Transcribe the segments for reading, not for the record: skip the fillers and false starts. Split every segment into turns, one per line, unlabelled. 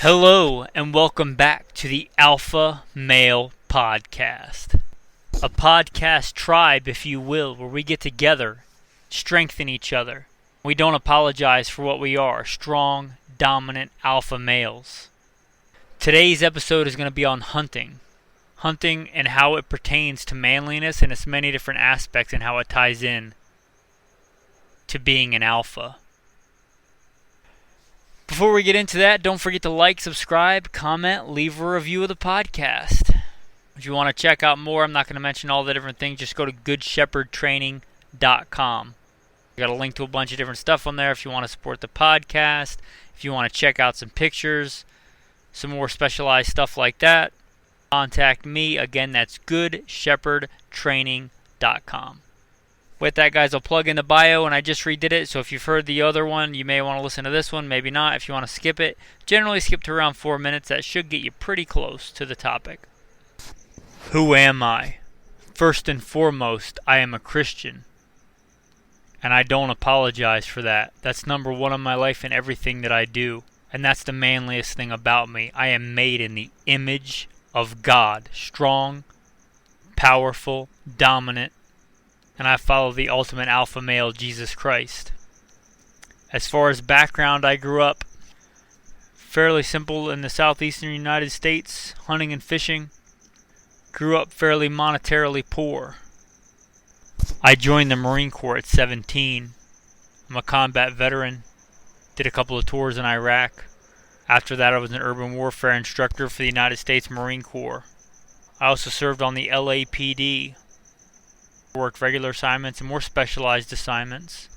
Hello and welcome back to the Alpha Male Podcast. A podcast tribe, if you will, where we get together, strengthen each other. We don't apologize for what we are, strong, dominant alpha males. Today's episode is going to be on hunting. Hunting and how it pertains to manliness and its many different aspects and how it ties in to being an alpha. Before we get into that, don't forget to like, subscribe, comment, leave a review of the podcast. If you want to check out more, I'm not going to mention all the different things, just go to goodshepherdtraining.com. I got a link to a bunch of different stuff on there if you want to support the podcast, if you want to check out some pictures, some more specialized stuff like that. Contact me. Again, that's goodshepherdtraining.com. With that, guys, I'll plug in the bio, and I just redid it, so if you've heard the other one, you may want to listen to this one, maybe not. If you want to skip it, generally skip to around 4 minutes. That should get you pretty close to the topic. Who am I? First and foremost, I am a Christian, and I don't apologize for that. That's number one in my life in everything that I do, and that's the manliest thing about me. I am made in the image of God, strong, powerful, dominant, and I follow the ultimate alpha male, Jesus Christ. As far as background, I grew up fairly simple in the southeastern United States, hunting and fishing. Grew up fairly monetarily poor. I joined the Marine Corps at 17. I'm a combat veteran. Did a couple of tours in Iraq. After that, I was an urban warfare instructor for the United States Marine Corps. I also served on the LAPD. Worked regular assignments and more specialized assignments.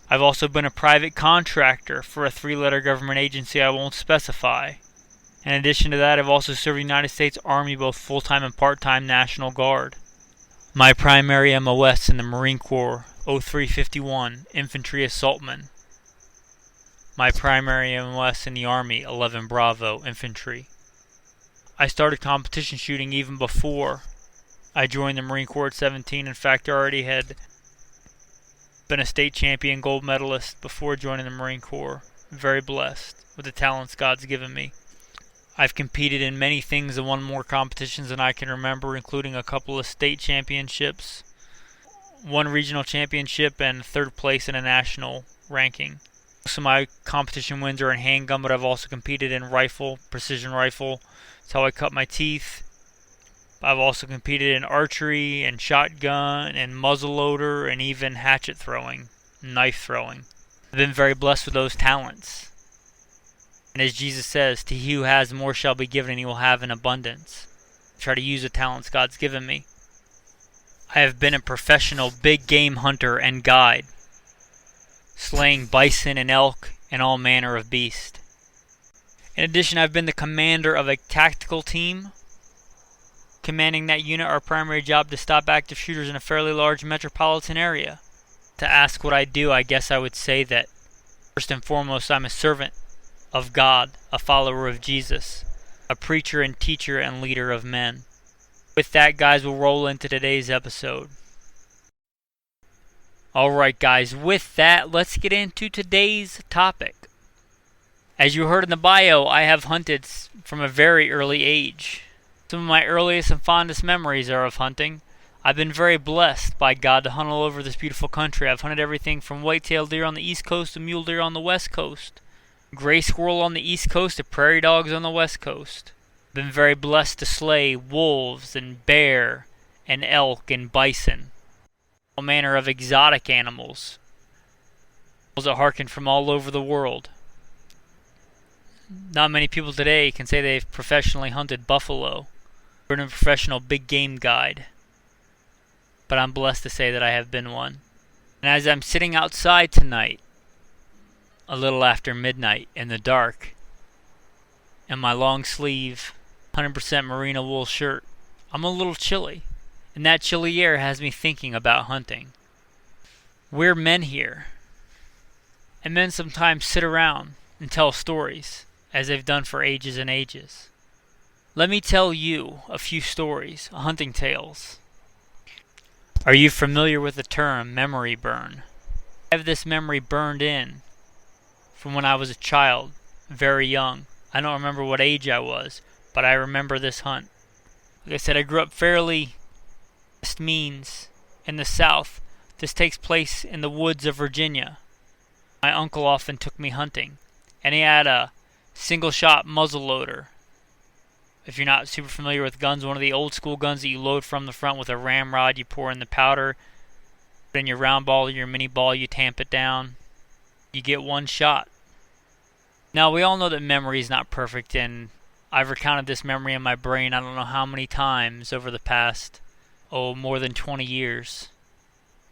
I've also been a private contractor for a 3-letter government agency I won't specify. In addition to that, I've also served the United States Army, both full-time and part-time National Guard. My primary MOS in the Marine Corps, 0351, Infantry Assaultman. My primary MOS in the Army, 11 Bravo, Infantry. I started competition shooting even before I joined the Marine Corps at 17. In fact, I already had been a state champion gold medalist before joining the Marine Corps. Very blessed with the talents God's given me. I've competed in many things and won more competitions than I can remember, including a couple of state championships, one regional championship, and third place in a national ranking. Most of my competition wins are in handgun, but I've also competed in rifle, precision rifle. That's how I cut my teeth. I've also competed in archery and shotgun and muzzleloader and even hatchet throwing, knife throwing. I've been very blessed with those talents. And as Jesus says, to he who has more shall be given and he will have in abundance. I try to use the talents God's given me. I have been a professional big game hunter and guide, slaying bison and elk and all manner of beast. In addition, I've been the commander of a tactical team. Commanding that unit, our primary job to stop active shooters in a fairly large metropolitan area. To ask what I do, I guess I would say that first and foremost, I'm a servant of God, a follower of Jesus, a preacher and teacher and leader of men. With that, guys, we'll roll into today's episode. Alright, guys, with that, let's get into today's topic. As you heard in the bio, I have hunted from a very early age. Some of my earliest and fondest memories are of hunting. I've been very blessed by God to hunt all over this beautiful country. I've hunted everything from white-tailed deer on the east coast to mule deer on the west coast, gray squirrel on the east coast to prairie dogs on the west coast. I've been very blessed to slay wolves and bear and elk and bison, all manner of exotic animals that hearken from all over the world. Not many people today can say they've professionally hunted buffalo. Been a professional big game guide, but I'm blessed to say that I have been one. And as I'm sitting outside tonight, a little after midnight in the dark, in my long sleeve 100% merino wool shirt, I'm a little chilly, and that chilly air has me thinking about hunting. We're men here, and men sometimes sit around and tell stories, as they've done for ages and ages. Let me tell you a few stories, hunting tales. Are you familiar with the term memory burn? I have this memory burned in from when I was a child, very young. I don't remember what age I was, but I remember this hunt. Like I said, I grew up fairly west means in the South. This takes place in the woods of Virginia. My uncle often took me hunting, and he had a single-shot muzzleloader. If you're not super familiar with guns, one of the old school guns that you load from the front with a ramrod, you pour in the powder, put in your round ball or your mini ball, you tamp it down, you get one shot. Now, we all know that memory is not perfect, and I've recounted this memory in my brain I don't know how many times over the past, more than 20 years.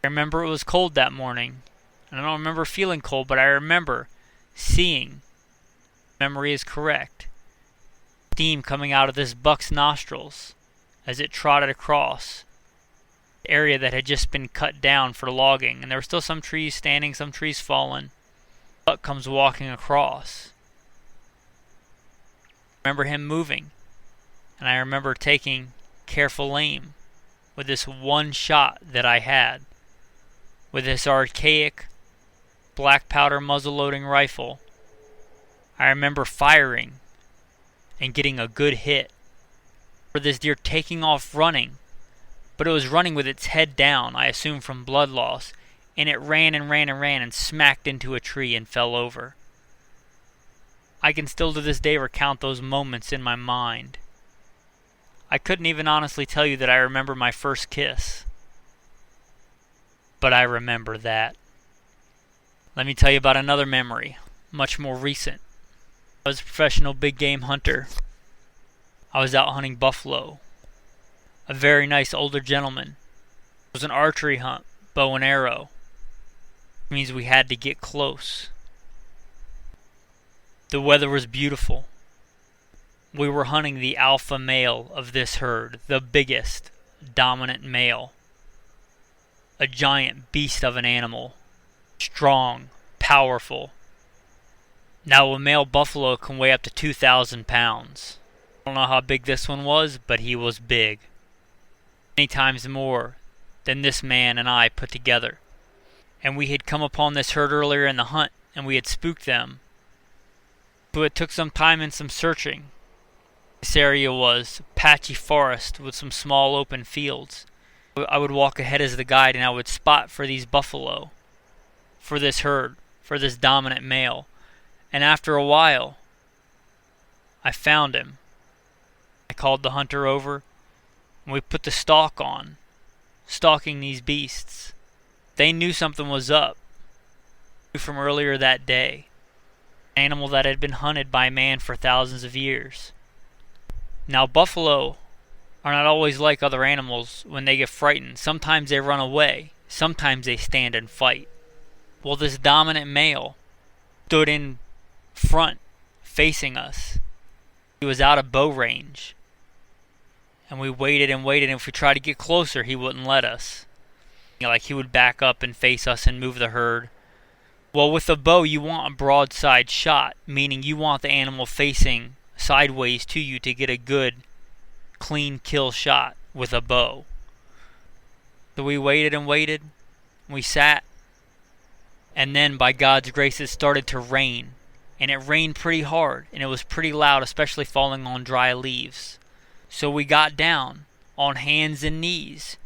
I remember it was cold that morning, and I don't remember feeling cold, but I remember seeing, memory is correct, steam coming out of this buck's nostrils as it trotted across the area that had just been cut down for logging, and there were still some trees standing, some trees fallen. The buck comes walking across. I remember him moving, and I remember taking careful aim with this one shot that I had with this archaic black powder muzzle-loading rifle. I remember firing and getting a good hit for this deer taking off running, but it was running with its head down, I assume from blood loss, and it ran and ran and ran and smacked into a tree and fell over. I can still to this day recount those moments in my mind. I couldn't even honestly tell you that I remember my first kiss, but I remember that. Let me tell you about another memory, much more recent. I was a professional big game hunter. I was out hunting buffalo. A very nice older gentleman. It was an archery hunt, bow and arrow. It means we had to get close. The weather was beautiful. We were hunting the alpha male of this herd, the biggest, dominant male. A giant beast of an animal. Strong, powerful. Now a male buffalo can weigh up to 2,000 pounds. I don't know how big this one was, but he was big. Many times more than this man and I put together. And we had come upon this herd earlier in the hunt, and we had spooked them. So it took some time and some searching. This area was patchy forest with some small open fields. I would walk ahead as the guide, and I would spot for these buffalo, for this herd, for this dominant male. And after a while, I found him. I called the hunter over, and we put the stalk on, stalking these beasts. They knew something was up. From earlier that day. An animal that had been hunted by man for thousands of years. Now, buffalo are not always like other animals when they get frightened. Sometimes they run away. Sometimes they stand and fight. Well, this dominant male stood in front, facing us. He was out of bow range. And we waited and waited, and if we tried to get closer, he wouldn't let us. Like, he would back up and face us and move the herd. Well, with a bow, you want a broadside shot, meaning you want the animal facing sideways to you to get a good, clean kill shot with a bow. So we waited and waited. We sat. And then, by God's grace, it started to rain. And it rained pretty hard, and it was pretty loud, especially falling on dry leaves. So we got down on hands and knees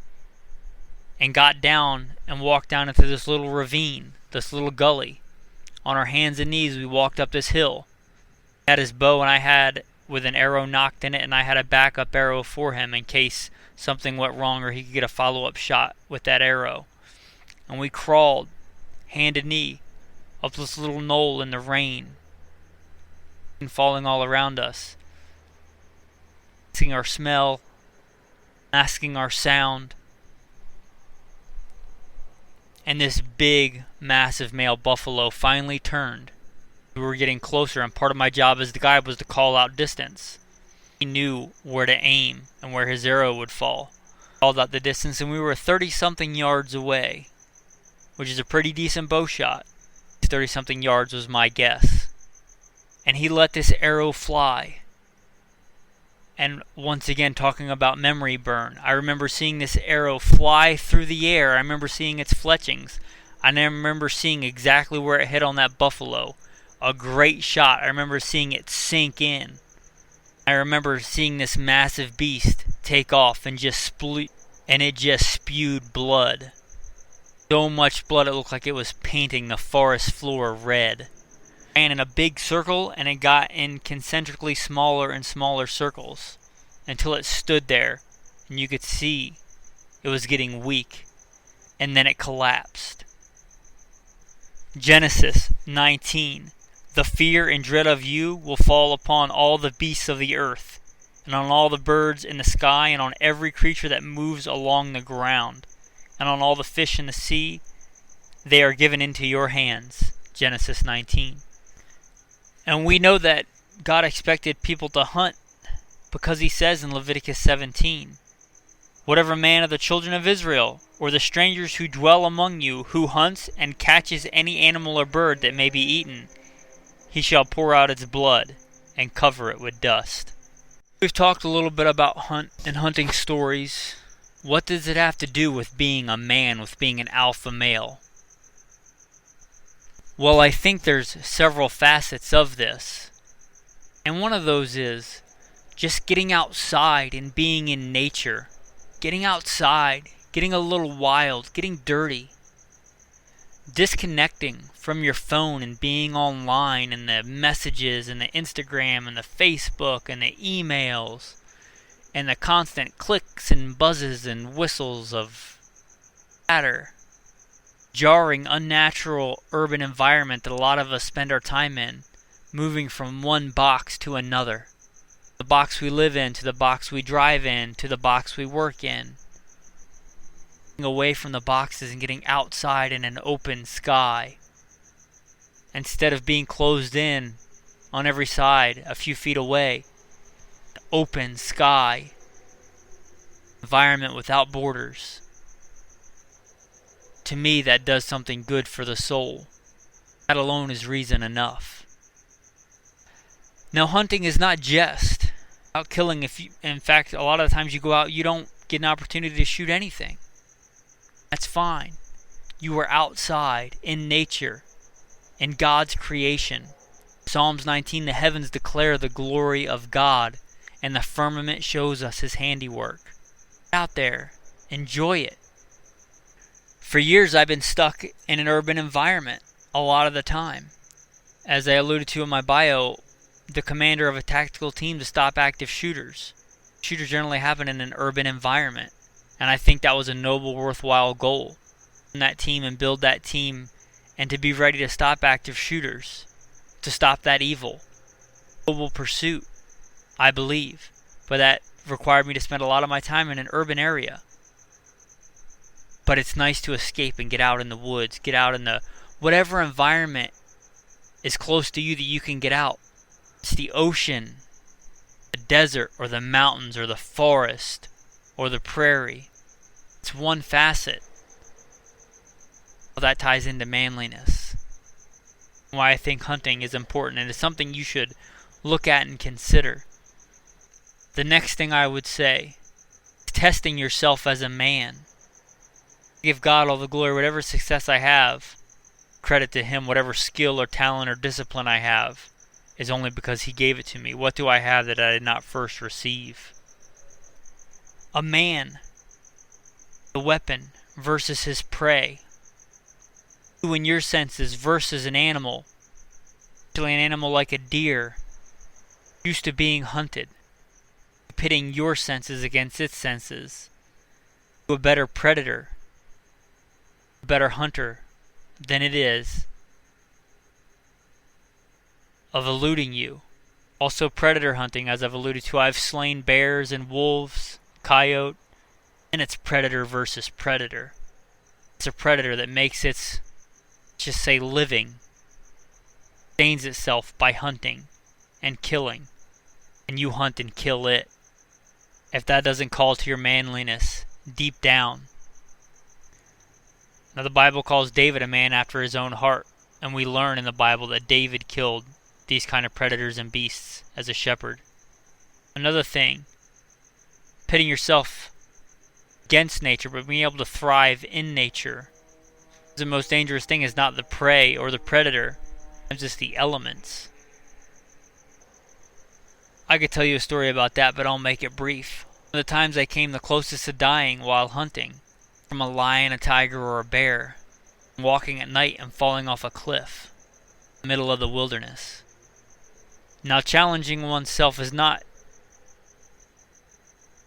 and got down and walked down into this little ravine, this little gully. On our hands and knees, we walked up this hill. He had his bow, and I had with an arrow knocked in it, and I had a backup arrow for him in case something went wrong or he could get a follow-up shot with that arrow. And we crawled, hand and knee, up this little knoll in the rain, and falling all around us. Masking our smell, masking our sound. And this big, massive male buffalo finally turned. We were getting closer, and part of my job as the guide was to call out distance. He knew where to aim and where his arrow would fall. Called out the distance, and we were 30-something yards away, which is a pretty decent bow shot. 30-something yards was my guess. And he let this arrow fly. And once again, talking about memory burn, I remember seeing this arrow fly through the air. I remember seeing its fletchings. I remember seeing exactly where it hit on that buffalo. a great shot. I remember seeing it sink in. I remember seeing this massive beast take off and it just spewed blood. So much blood it looked like it was painting the forest floor red. Ran in a big circle, and it got in concentrically smaller and smaller circles until it stood there and you could see it was getting weak, and then it collapsed. Genesis 19. The fear and dread of you will fall upon all the beasts of the earth, and on all the birds in the sky, and on every creature that moves along the ground, and on all the fish in the sea. They are given into your hands. Genesis 19. And we know that God expected people to hunt, because he says in Leviticus 17, whatever man of the children of Israel, or the strangers who dwell among you, who hunts and catches any animal or bird that may be eaten, he shall pour out its blood and cover it with dust. We've talked a little bit about hunt and hunting stories. What does it have to do with being a man, with being an alpha male? Well, I think there's several facets of this. And one of those is just getting outside and being in nature. Getting outside, getting a little wild, getting dirty. Disconnecting from your phone and being online and the messages and the Instagram and the Facebook and the emails and the constant clicks and buzzes and whistles of chatter. Jarring, unnatural urban environment that a lot of us spend our time in, moving from one box to another. The box we live in, to the box we drive in, to the box we work in. Away from the boxes and getting outside in an open sky, instead of being closed in on every side a few feet away. Open sky, environment without borders. To me, that does something good for the soul. That alone is reason enough. Now, hunting is not just about killing. In fact, a lot of the times you go out, you don't get an opportunity to shoot anything. That's fine. You are outside, in nature, in God's creation. Psalms 19, the heavens declare the glory of God, and the firmament shows us his handiwork. Out there, enjoy it. For years I've been stuck in an urban environment a lot of the time. As I alluded to in my bio, the commander of a tactical team to stop active shooters. Shooters generally happen in an urban environment. And I think that was a noble, worthwhile goal. That team and build that team, and to be ready to stop active shooters, to stop that evil. Noble pursuit, I believe. But that required me to spend a lot of my time in an urban area. But it's nice to escape and get out in the woods, get out in the whatever environment is close to you that you can get out. It's the ocean, the desert, or the mountains, or the forest, or the prairie. It's one facet. Well, that ties into manliness. Why I think hunting is important, and it's something you should look at and consider. The next thing I would say is testing yourself as a man. Give God all the glory. Whatever success I have, credit to him. Whatever skill or talent or discipline I have is only because he gave it to me. What do I have that I did not first receive? A man, the weapon versus his prey. You in your senses versus an animal. Actually, an animal like a deer, used to being hunted. Pitting your senses against its senses. To a better predator, a better hunter than it is of eluding you. Also predator hunting, as I've alluded to. I've slain bears and wolves, coyote, and it's predator versus predator. It's a predator that makes its, just say, living, sustains itself by hunting and killing, and you hunt and kill it. If that doesn't call to your manliness deep down. Now the Bible calls David a man after his own heart, and we learn in the Bible that David killed these kind of predators and beasts as a shepherd. Another thing, pitting yourself against nature, but being able to thrive in nature. The most dangerous thing is not the prey or the predator, Sometimes it's the elements. I could tell you a story about that, but I'll make it brief. One of the times I came the closest to dying while hunting from a lion, a tiger, or a bear, walking at night and falling off a cliff in the middle of the wilderness. Now, challenging oneself is not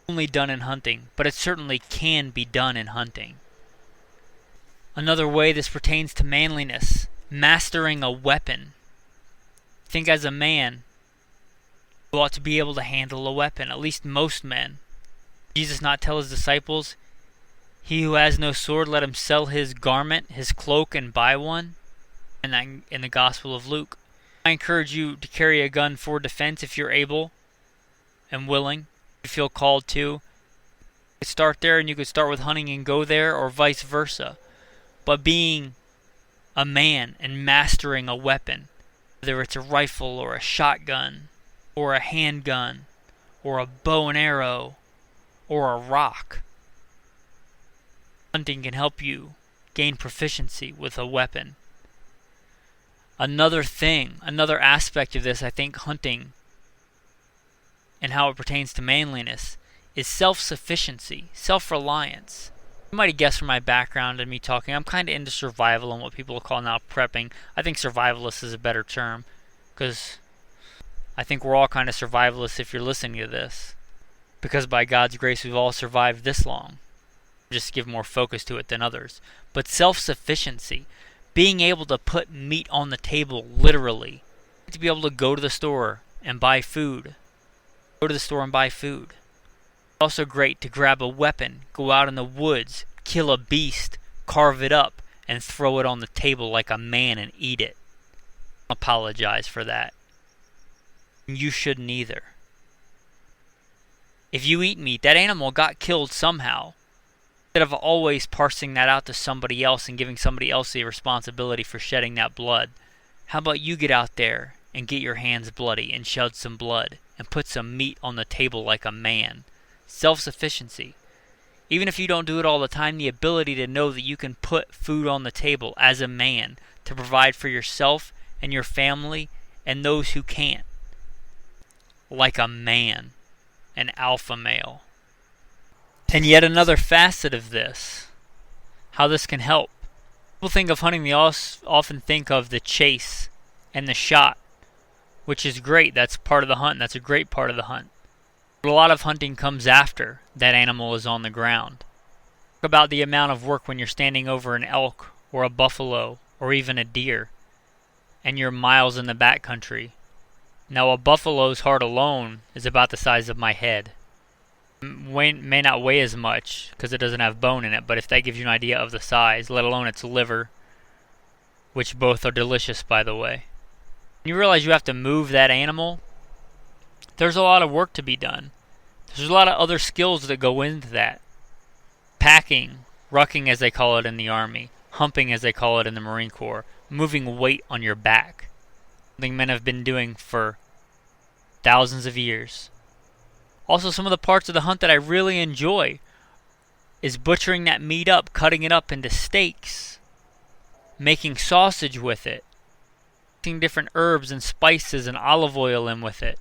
only done in hunting, but it certainly can be done in hunting. Another way this pertains to manliness, mastering a weapon. I think as a man, you ought to be able to handle a weapon, at least most men. Did Jesus not tell his disciples, "He who has no sword, let him sell his garment, his cloak, and buy one"? And that in the Gospel of Luke. I encourage you to carry a gun for defense if you're able and willing. If you feel called to. You could start there, and you could start with hunting and go there, or vice versa. But being a man and mastering a weapon, whether it's a rifle or a shotgun, or a handgun, or a bow and arrow, or a rock. Hunting can help you gain proficiency with a weapon. Another aspect of this, I think, hunting and how it pertains to manliness, is self-sufficiency, self-reliance. You might have guessed from my background and me talking, I'm kind of into survival and what people call now prepping. I think survivalist is a better term, because I think we're all kind of survivalists if you're listening to this. Because by God's grace, we've all survived this long. Just give more focus to it than others. But self-sufficiency, being able to put meat on the table, literally. To be able to go to the store and buy food. Also great to grab a weapon, go out in the woods, kill a beast, carve it up, and throw it on the table like a man and eat it. Apologize for that. You shouldn't either. If you eat meat, that animal got killed somehow. Instead of always parsing that out to somebody else and giving somebody else the responsibility for shedding that blood, how about you get out there and get your hands bloody and shed some blood and put some meat on the table like a man? Self-sufficiency. Even if you don't do it all the time, the ability to know that you can put food on the table as a man to provide for yourself and your family and those who can't. Like a man, an alpha male. And yet another facet of this, how this can help. People think of hunting, they often think of the chase and the shot, which is great. That's part of the hunt. That's a great part of the hunt. But a lot of hunting comes after that animal is on the ground. Talk about the amount of work when you're standing over an elk or a buffalo or even a deer and you're miles in the backcountry. Now a buffalo's heart alone is about the size of my head. May not weigh as much because it doesn't have bone in it, but if that gives you an idea of the size, let alone its liver, which both are delicious, by the way. When you realize you have to move that animal, there's a lot of work to be done. There's a lot of other skills that go into that. Packing, rucking as they call it in the Army, humping as they call it in the Marine Corps, moving weight on your back. Something men have been doing for thousands of years. Also, some of the parts of the hunt that I really enjoy is butchering that meat up, cutting it up into steaks, making sausage with it, mixing different herbs and spices and olive oil in with it,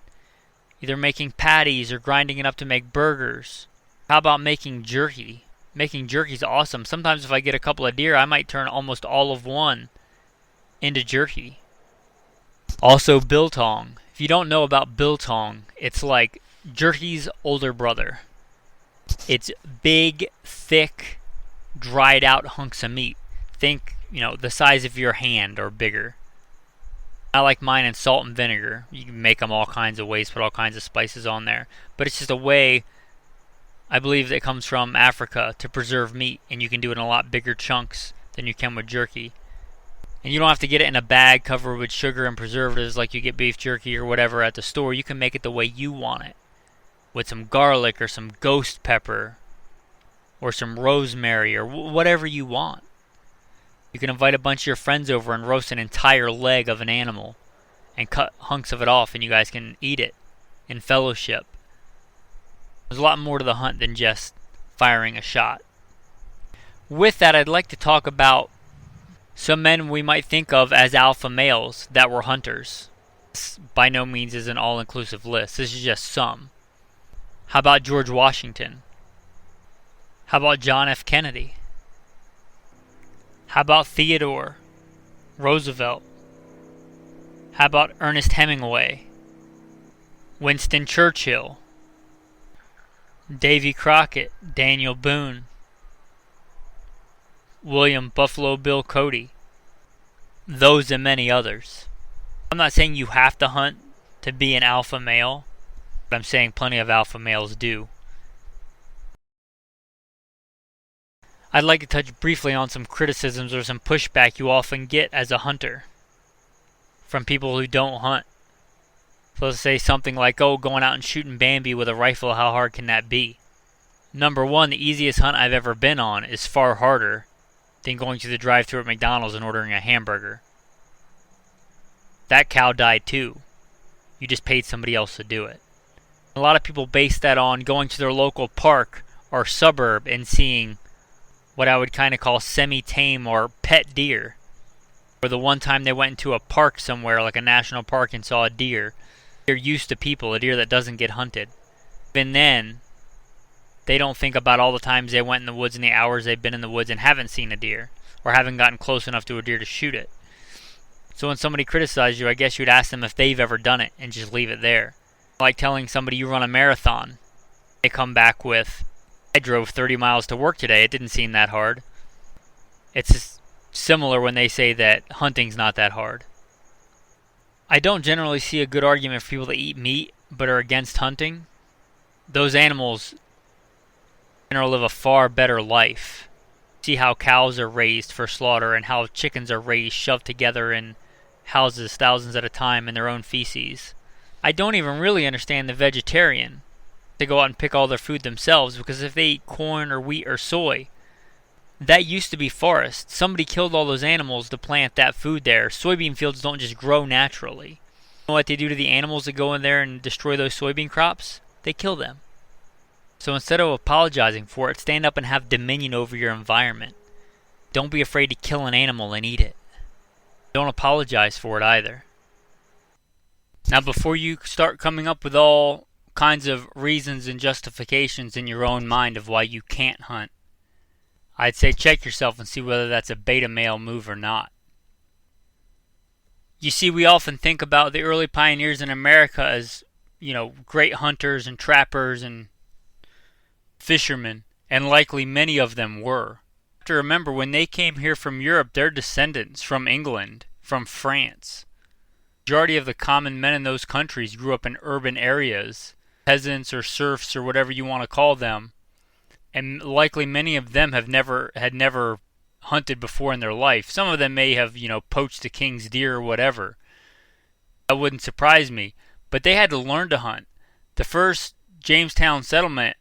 either making patties or grinding it up to make burgers. How about making jerky? Making jerky's awesome. Sometimes if I get a couple of deer, I might turn almost all of one into jerky. Also, biltong. If you don't know about biltong, it's like jerky's older brother. It's big, thick, dried out hunks of meat. Think, the size of your hand or bigger. I like mine in salt and vinegar. You can make them all kinds of ways, put all kinds of spices on there. But it's just a way, I believe, that comes from Africa to preserve meat. And you can do it in a lot bigger chunks than you can with jerky. And you don't have to get it in a bag covered with sugar and preservatives like you get beef jerky or whatever at the store. You can make it the way you want it. With some garlic or some ghost pepper or some rosemary or whatever you want. You can invite a bunch of your friends over and roast an entire leg of an animal and cut hunks of it off, and you guys can eat it in fellowship. There's a lot more to the hunt than just firing a shot. With that, I'd like to talk about Some men we might think of as alpha males that were hunters. This by no means is an all-inclusive list. This is just some. How about George Washington? How about John F. Kennedy? How about Theodore Roosevelt? How about Ernest Hemingway? Winston Churchill? Davy Crockett? Daniel Boone? William Buffalo Bill Cody? Those and many others. I'm not saying you have to hunt to be an alpha male, but I'm saying plenty of alpha males do. I'd like to touch briefly on some criticisms or some pushback you often get as a hunter from people who don't hunt. So let's say something like, oh, going out and shooting Bambi with a rifle, how hard can that be? Number one, the easiest hunt I've ever been on is far harder than going to the drive-thru at McDonald's and ordering a hamburger. That cow died too. You just paid somebody else to do it. A lot of people base that on going to their local park or suburb and seeing what I would kind of call semi-tame or pet deer. Or the one time they went into a park somewhere, like a national park, and saw a deer. They're used to people, a deer that doesn't get hunted. Even then, they don't think about all the times they went in the woods and the hours they've been in the woods and haven't seen a deer, or haven't gotten close enough to a deer to shoot it. So when somebody criticizes you, I guess you'd ask them if they've ever done it and just leave it there. Like telling somebody you run a marathon. They come back with, I drove 30 miles to work today, it didn't seem that hard. It's similar when they say that hunting's not that hard. I don't generally see a good argument for people that eat meat but are against hunting. Those animals live a far better life. See how cows are raised for slaughter and how chickens are raised, shoved together in houses thousands at a time in their own feces. I don't even really understand the vegetarian. They go out and pick all their food themselves, because if they eat corn or wheat or soy, that used to be forest. Somebody killed all those animals to plant that food there. Soybean fields don't just grow naturally. You know what they do to the animals that go in there and destroy those soybean crops? They kill them. So instead of apologizing for it, stand up and have dominion over your environment. Don't be afraid to kill an animal and eat it. Don't apologize for it either. Now, before you start coming up with all kinds of reasons and justifications in your own mind of why you can't hunt, I'd say check yourself and see whether that's a beta male move or not. You see, we often think about the early pioneers in America as, great hunters and trappers and fishermen, and likely many of them were. You have to remember, when they came here from Europe, their descendants from England, from France. The majority of the common men in those countries grew up in urban areas, peasants or serfs or whatever you want to call them, and likely many of them had never hunted before in their life. Some of them may have, poached a king's deer or whatever. That wouldn't surprise me. But they had to learn to hunt. The first Jamestown settlement,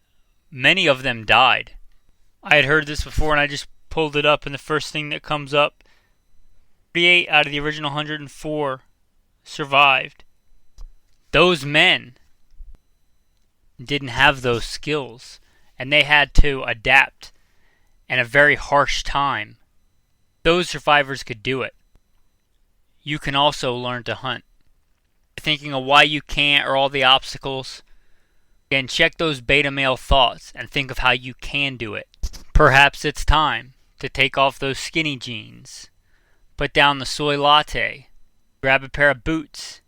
many of them died. I had heard this before and I just pulled it up, and the first thing that comes up, 38 out of the original 104 survived. Those men didn't have those skills, and they had to adapt in a very harsh time. Those survivors could do it. You can also learn to hunt. Thinking of why you can't or all the obstacles, again, check those beta male thoughts and think of how you can do it. Perhaps it's time to take off those skinny jeans, put down the soy latte, grab a pair of boots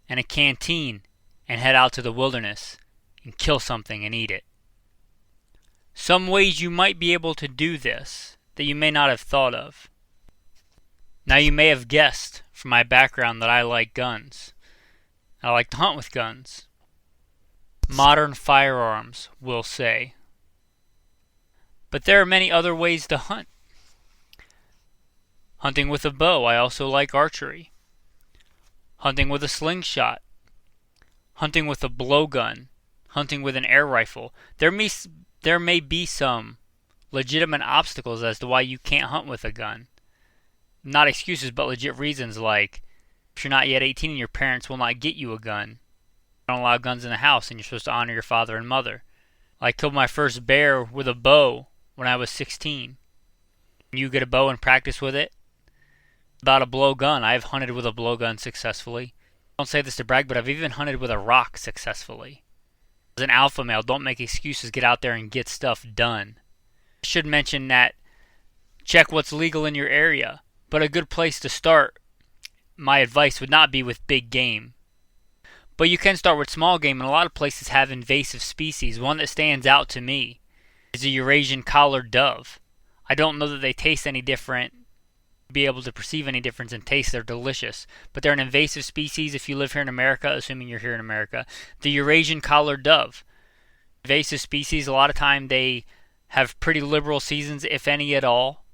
and a canteen, and head out to the wilderness and kill something and eat it. Some ways you might be able to do this that you may not have thought of. Now, you may have guessed from my background that I like guns. I like to hunt with guns. Modern firearms, we'll say. But there are many other ways to hunt. Hunting with a bow. I also like archery. Hunting with a slingshot. Hunting with a blowgun. Hunting with an air rifle. There may be some legitimate obstacles as to why you can't hunt with a gun. Not excuses, but legit reasons, like if you're not yet 18 and your parents will not get you a gun. They don't allow guns in the house and you're supposed to honor your father and mother. I killed my first bear with a bow when I was 16. You get a bow and practice with it. About a blowgun, I've hunted with a blowgun successfully. I don't say this to brag, but I've even hunted with a rock successfully. As an alpha male, don't make excuses, get out there and get stuff done. I should mention that check what's legal in your area, but a good place to start, my advice would not be with big game. But you can start with small game, and a lot of places have invasive species. One that stands out to me is a Eurasian collared dove. I don't know that they taste any different, be able to perceive any difference in taste. They're delicious, but they're an invasive species if you live here in America, assuming you're here in America. The Eurasian collared dove, invasive species. A lot of time they have pretty liberal seasons, if any at all.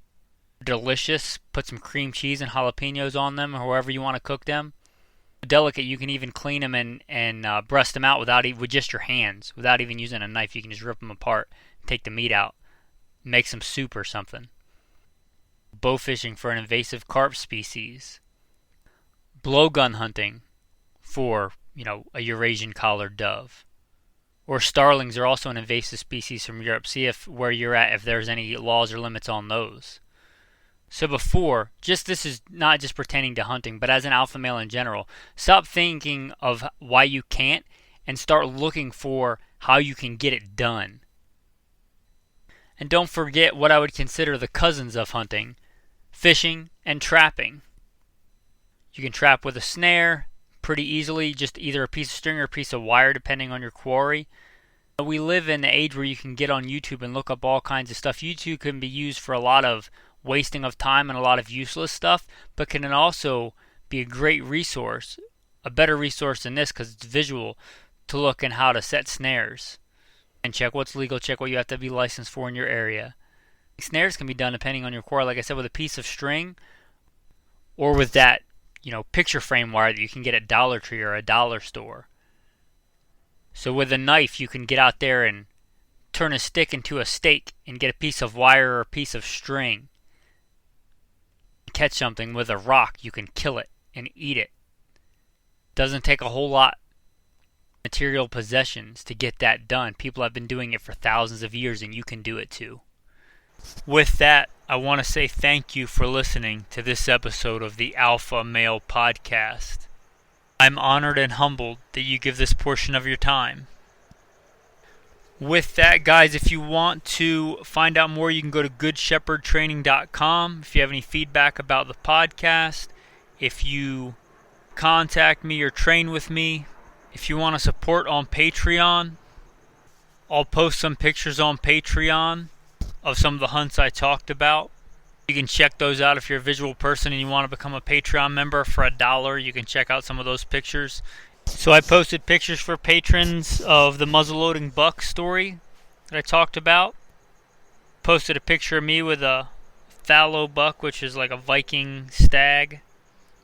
Delicious. Put some cream cheese and jalapenos on them, or however you want to cook them. Delicate. You can even clean them and breast them out with just your hands, without even using a knife. You can just rip them apart, take the meat out, make some soup or something. Bow fishing for an invasive carp species. Blowgun hunting for, a Eurasian collared dove. Or starlings are also an invasive species from Europe. See where you're at, if there's any laws or limits on those. So this is not just pertaining to hunting, but as an alpha male in general, stop thinking of why you can't and start looking for how you can get it done. And don't forget what I would consider the cousins of hunting: fishing and trapping. You can trap with a snare pretty easily, just either a piece of string or a piece of wire depending on your quarry. We live in the age where you can get on YouTube and look up all kinds of stuff. YouTube can be used for a lot of wasting of time and a lot of useless stuff, but can also be a great resource, a better resource than this because it's visual, to look in how to set snares. And check what's legal, check what you have to be licensed for in your area. Snares can be done depending on your quarry, like I said, with a piece of string or with that, picture frame wire that you can get at Dollar Tree or a dollar store. So with a knife, you can get out there and turn a stick into a steak and get a piece of wire or a piece of string. Catch something with a rock, you can kill it and eat it. Doesn't take a whole lot of material possessions to get that done. People have been doing it for thousands of years, and you can do it too. With that, I want to say thank you for listening to this episode of the Alpha Male Podcast. I'm honored and humbled that you give this portion of your time. With that, guys, if you want to find out more, you can go to goodshepherdtraining.com. If you have any feedback about the podcast, if you contact me or train with me, if you want to support on Patreon, I'll post some pictures on Patreon of some of the hunts I talked about. You can check those out if you're a visual person and you want to become a Patreon member for $1. You can check out some of those pictures. So I posted pictures for patrons of the muzzleloading buck story that I talked about. Posted a picture of me with a fallow buck, which is like a Viking stag.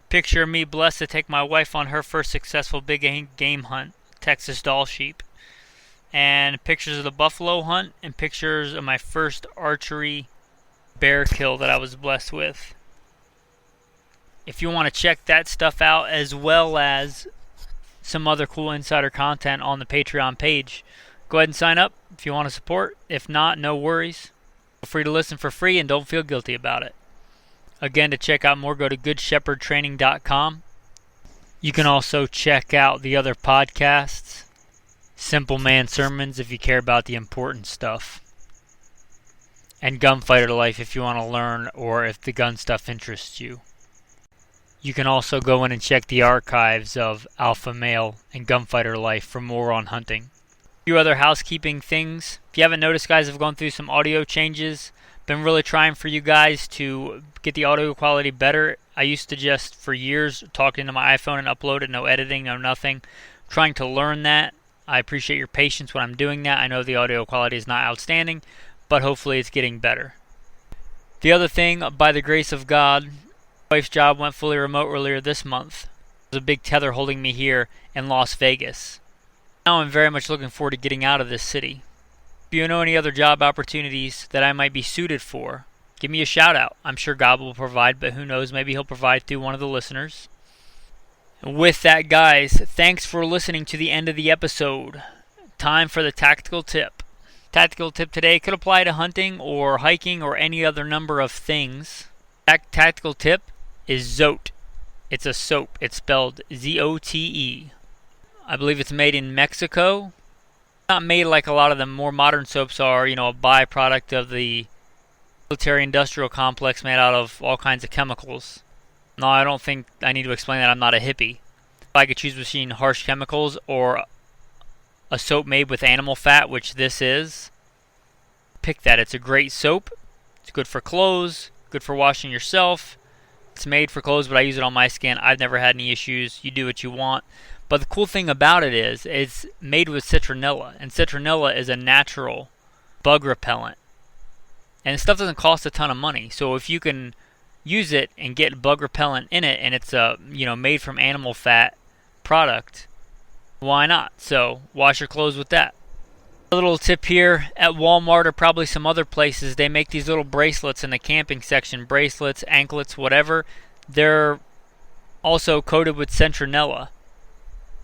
Picture of me blessed to take my wife on her first successful big game hunt, Texas doll sheep. And pictures of the buffalo hunt and pictures of my first archery bear kill that I was blessed with. If you want to check that stuff out, as well as some other cool insider content on the Patreon page, go ahead and sign up if you want to support. If not, no worries. Feel free to listen for free and don't feel guilty about it. Again, to check out more, go to goodshepherdtraining.com. You can also check out the other podcasts, Simple Man Sermons if you care about the important stuff, and Gunfighter Life if you want to learn or if the gun stuff interests you. You can also go in and check the archives of Alpha Male and Gunfighter Life for more on hunting. A few other housekeeping things. If you haven't noticed, guys, I've gone through some audio changes. Been really trying for you guys to get the audio quality better. I used to just, for years, talk into my iPhone and upload it, no editing, no nothing. Trying to learn that. I appreciate your patience when I'm doing that. I know the audio quality is not outstanding, but hopefully it's getting better. The other thing, by the grace of God, my wife's job went fully remote earlier this month. There's a big tether holding me here in Las Vegas. Now I'm very much looking forward to getting out of this city. If you know any other job opportunities that I might be suited for, give me a shout out. I'm sure God will provide, but who knows, maybe He'll provide through one of the listeners. With that, guys, thanks for listening to the end of the episode. Time for the tactical tip. Tactical tip today could apply to hunting or hiking or any other number of things. That tactical tip is Zote. It's a soap. It's spelled Z-O-T-E. I believe it's made in Mexico. Not made like a lot of the more modern soaps are, a byproduct of the military industrial complex made out of all kinds of chemicals. No, I don't think I need to explain that. I'm not a hippie. If I could choose between harsh chemicals or a soap made with animal fat, which this is, pick that. It's a great soap. It's good for clothes, good for washing yourself. It's made for clothes, but I use it on my skin. I've never had any issues. You do what you want. But the cool thing about it is it's made with citronella, and citronella is a natural bug repellent. And the stuff doesn't cost a ton of money. So if you can use it and get bug repellent in it, and it's a made from animal fat product, why not? So wash your clothes with that. A little tip here, at Walmart or probably some other places, they make these little bracelets in the camping section. Bracelets, anklets, whatever. They're also coated with citronella.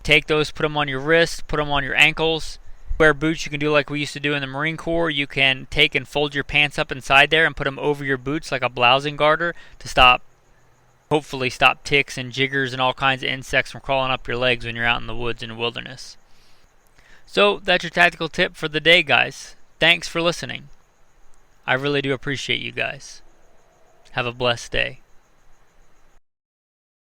Take those, put them on your wrists, put them on your ankles. Wear boots, you can do like we used to do in the Marine Corps. You can take and fold your pants up inside there and put them over your boots like a blousing garter to hopefully stop ticks and jiggers and all kinds of insects from crawling up your legs when you're out in the woods and wilderness. So that's your tactical tip for the day, guys. Thanks for listening. I really do appreciate you guys. Have a blessed day.